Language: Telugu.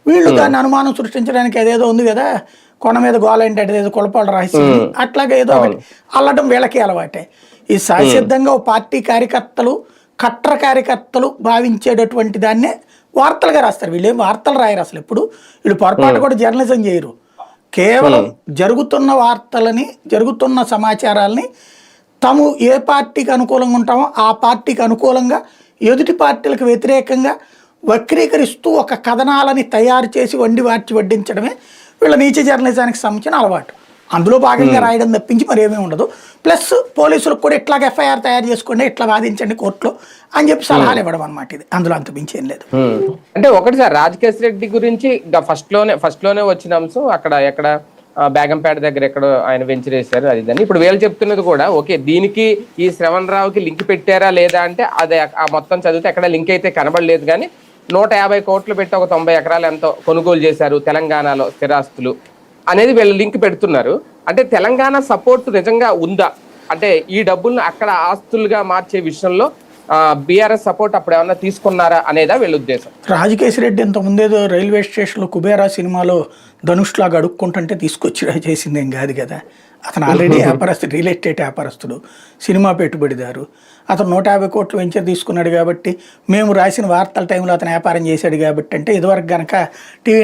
వీళ్ళు దాన్ని అనుమానం సృష్టించడానికి అదేదో ఉంది కదా, కొండ మీద గోల ఏంటి అదేదో కులపాల రహస్యం అట్లాగే ఏదో ఒకటి అల్లడం వీళ్ళకి అలవాటే. ఈ సహసిద్ధంగా ఓ పార్టీ కార్యకర్తలు కట్టర్ కార్యకర్తలు భావించేటటువంటి దాన్నే వార్తలుగా రాస్తారు. వీళ్ళు ఏం వార్తలు రాయరు అసలు. ఎప్పుడు వీళ్ళు పొరపాటు కూడా జర్నలిజం చేయరు. కేవలం జరుగుతున్న వార్తలని, జరుగుతున్న సమాచారాలని తాము ఏ పార్టీకి అనుకూలంగా ఉంటామో ఆ పార్టీకి అనుకూలంగా ఎదుటి పార్టీలకు వ్యతిరేకంగా వక్రీకరిస్తూ ఒక కథనాలని తయారు చేసి వండి వార్చి వడ్డించడమే వీళ్ళ నీచ జర్నలిజానికి సంబంధించిన అలవాటు. అందులో భాగంగా రాయడం తప్పించి మరేమీ ఉండదు. ప్లస్ పోలీసులకు కూడా ఇట్లాగ ఎఫ్ఐఆర్ తయారు చేసుకోండి, ఇట్లా వాదించండి కోర్టులో అని చెప్పి సలహాలు ఇవ్వడం అనమాట. ఇది అందులో అంత మించి ఏం లేదు. అంటే ఒకటి సార్, రాజకేశ్ రెడ్డి గురించి ఫస్ట్ లోనే వచ్చిన అంశం అక్కడ ఎక్కడ బేగంపేట దగ్గర ఎక్కడో ఆయన వెంచర్ వేశారు అది దాన్ని. ఇప్పుడు వీళ్ళు చెప్తున్నది కూడా ఓకే, దీనికి ఈ శ్రవణ్ రావుకి లింక్ పెట్టారా లేదా అంటే అది ఆ మొత్తం చదివితే ఎక్కడ లింక్ అయితే కనబడలేదు. కానీ 150 కోట్లు పెట్టి ఒక 90 ఎకరాలు ఎంతో కొనుగోలు చేశారు తెలంగాణలో స్థిరాస్తులు అనేది వీళ్ళు లింక్ పెడుతున్నారు. అంటే తెలంగాణ సపోర్ట్ నిజంగా ఉందా? అంటే ఈ డబ్బులను అక్కడ ఆస్తులుగా మార్చే విషయంలో బీఆర్ఎస్ సపోర్ట్ అప్పుడు ఏమన్నా తీసుకున్నారా అనేదా వీళ్ళ ఉద్దేశం? రాజకేశ్ రెడ్డి ఇంత ముందేదో రైల్వే స్టేషన్లో కుబేరా సినిమాలో ధనుష్ లాగా అడుక్కుంటుంటే తీసుకొచ్చి చేసిందేం కాదు కదా. అతను ఆల్రెడీ వ్యాపారస్తుడు, రియల్ ఎస్టేట్ వ్యాపారస్తుడు, సినిమా పెట్టుబడిదారు. అతను 150 కోట్లు వెంచర్ తీసుకున్నాడు కాబట్టి, మేము రాసిన వార్తల టైంలో అతను వ్యాపారం చేశాడు కాబట్టి అంటే ఇదివరకు కనుక టీవీ